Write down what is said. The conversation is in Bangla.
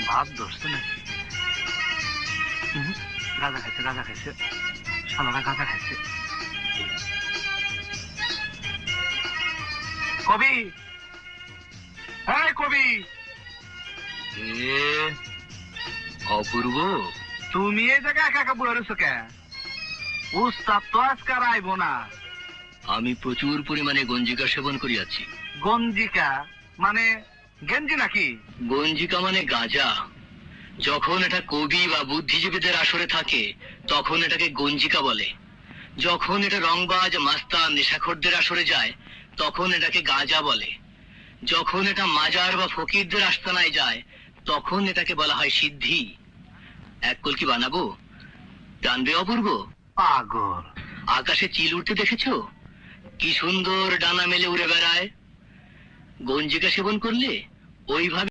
ভাব ধরছে নাকি? গাঁজা খাইছে, গাঁজা খাইছে, শালারা গাঁজা খাইছে। কবি, হ্যাঁ কবি। অপূর্ব, তুমি এই জায়গায় একা একা বয়ে রয়েছো কে? উস্তাদ তো আজকার আইব না। আমি প্রচুর পরিমাণে গঞ্জিকা সেবন করিয়াছি। গঞ্জিকা মানে গেঞ্জি নাকি? গঞ্জিকা মানে গাঁজা। যখন এটা কবি বা বুদ্ধিজীবীদের আসরে থাকে তখন এটাকে গঞ্জিকা বলে। যখন এটা রংবাজ মাস্তান নেশাখোরদের আসরে যায় তখন এটাকে গাঁজা বলে। যখন এটা মাজার বা ফকিরদের আস্তানায় যায় তখন এটাকে বলা হয় সিদ্ধি। এক কলকি বানাবো? টানবে অপূর্ব? পাগল। আকাশে চিল উঠতে দেখেছো? কি সুন্দর ডানা মেলে উড়ে বেড়ায়। গঞ্জিকা সেবন করলে ওইভাবে